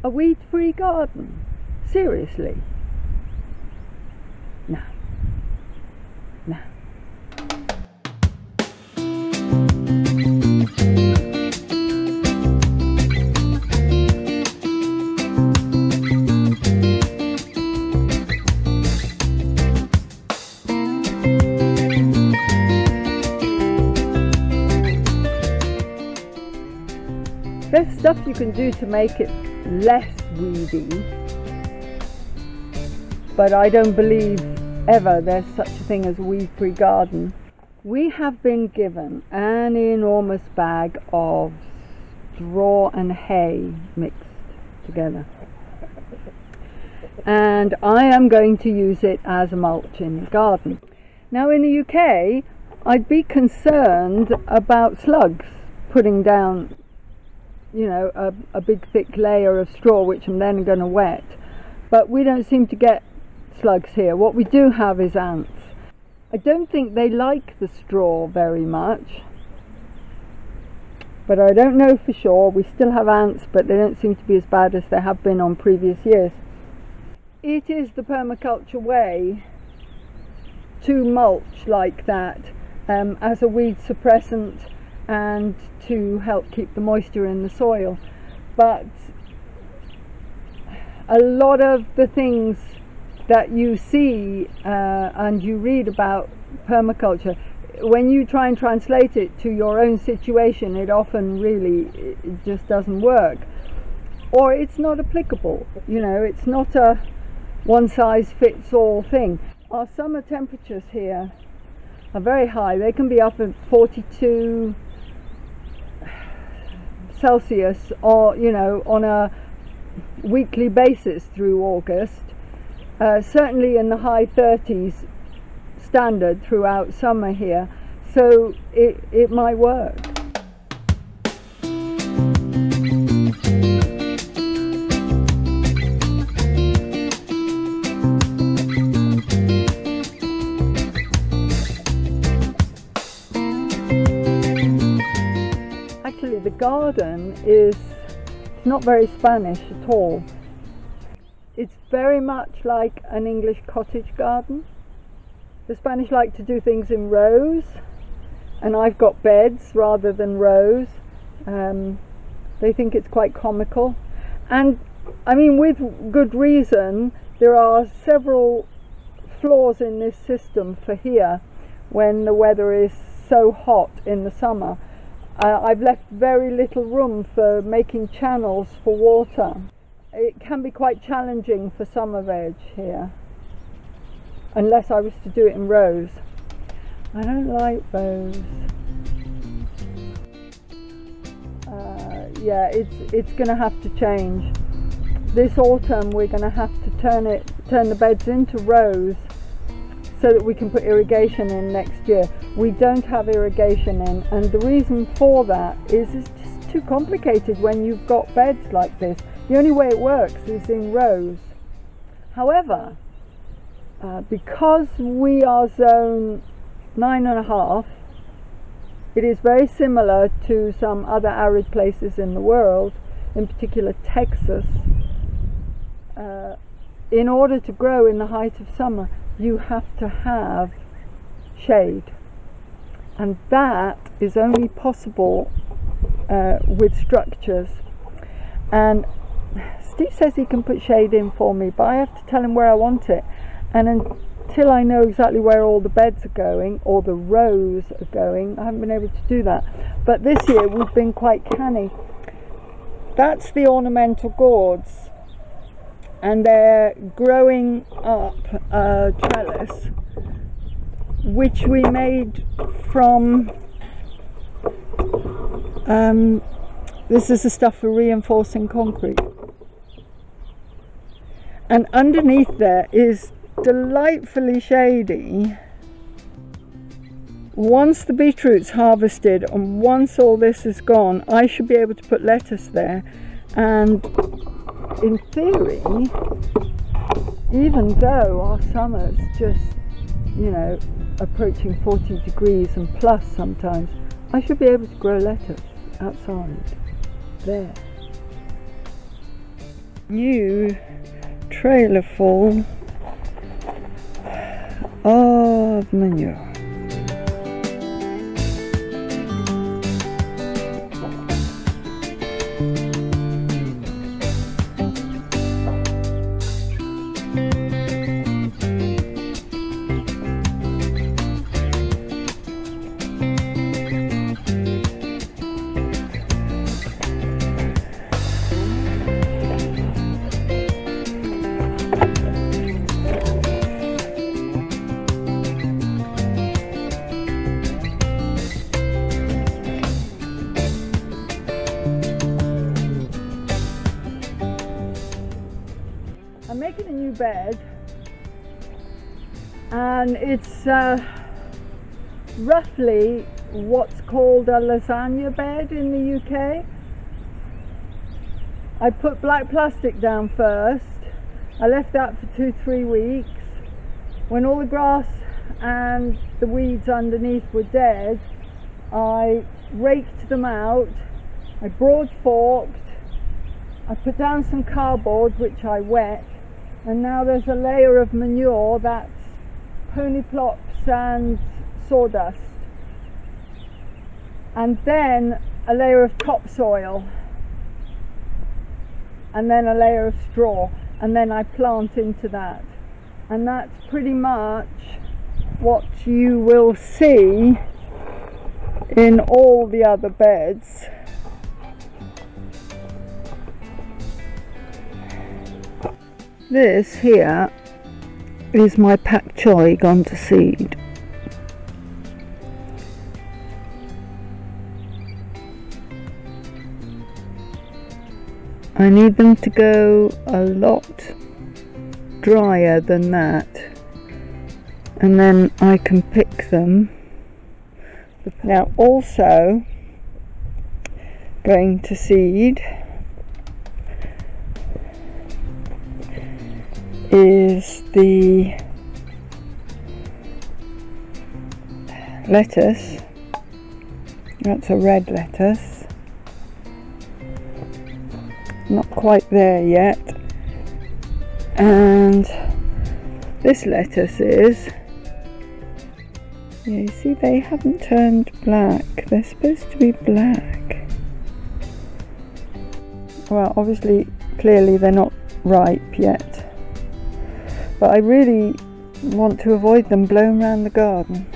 A weed-free garden? Seriously? No. No. There's stuff you can do to make it less weedy, but I don't believe ever there's such a thing as a weed-free garden. We have been given an enormous bag of straw and hay mixed together, and I am going to use it as a mulch in the garden. Now in the UK, I'd be concerned about slugs putting down, you know, a big thick layer of straw which I'm then going to wet, but we don't seem to get slugs here. What we do have is ants. I don't think they like the straw very much, but I don't know for sure. We still have ants, but they don't seem to be as bad as they have been on previous years. It is the permaculture way to mulch like that, as a weed suppressant and to help keep the moisture in the soil. But a lot of the things that you see and you read about permaculture, when you try and translate it to your own situation, it often it just doesn't work, or it's not applicable. You know, it's not a one-size-fits-all thing. Our summer temperatures here are very high. They can be up at 42 Celsius, or you know, on a weekly basis through August, certainly in the high 30s standard throughout summer here, so it might work. Actually, the garden is not very Spanish at all. It's very much like an English cottage garden. The Spanish like to do things in rows, and I've got beds rather than rows. They think it's quite comical, and I mean with good reason. There are several flaws in this system for here when the weather is so hot in the summer. I've left very little room for making channels for water. It can be quite challenging for summer veg here, unless I was to do it in rows. I don't like rows. Yeah, it's going to have to change. This autumn we're going to have to turn the beds into rows so that we can put irrigation in next year. We don't have irrigation in, and the reason for that is it's just too complicated when you've got beds like this. The only way it works is in rows. However, because we are zone 9.5, it is very similar to some other arid places in the world, in particular Texas. In order to grow in the height of summer, you have to have shade, and that is only possible with structures. And Steve says he can put shade in for me, but I have to tell him where I want it, and until I know exactly where all the beds are going or the rows are going, I haven't been able to do that. But this year we've been quite canny. That's the ornamental gourds, and they're growing up a trellis which we made from this is the stuff for reinforcing concrete, and underneath there is delightfully shady. Once the beetroot's harvested and once all this is gone, I should be able to put lettuce there, and in theory, even though our summer's just, you know, approaching 40 degrees and plus sometimes, I should be able to grow lettuce outside there. new trailer full of manure. I'm making a new bed, and it's roughly what's called a lasagna bed in the UK. I put black plastic down first. I left that for 2-3 weeks. When all the grass and the weeds underneath were dead, I raked them out. I broad forked. I put down some cardboard which I wet, and now there's a layer of manure that's pony plops and sawdust, and then a layer of topsoil, and then a layer of straw, and then I plant into that. And that's pretty much what you will see in all the other beds. This here is my pak choi gone to seed. I need them to go a lot drier than that, and then I can pick them. Now also going to seed is the lettuce. That's a red lettuce, not quite there yet, and this lettuce is, yeah, you see they haven't turned black, they're supposed to be black. Well, obviously clearly they're not ripe yet, but I really want to avoid them blown around the garden.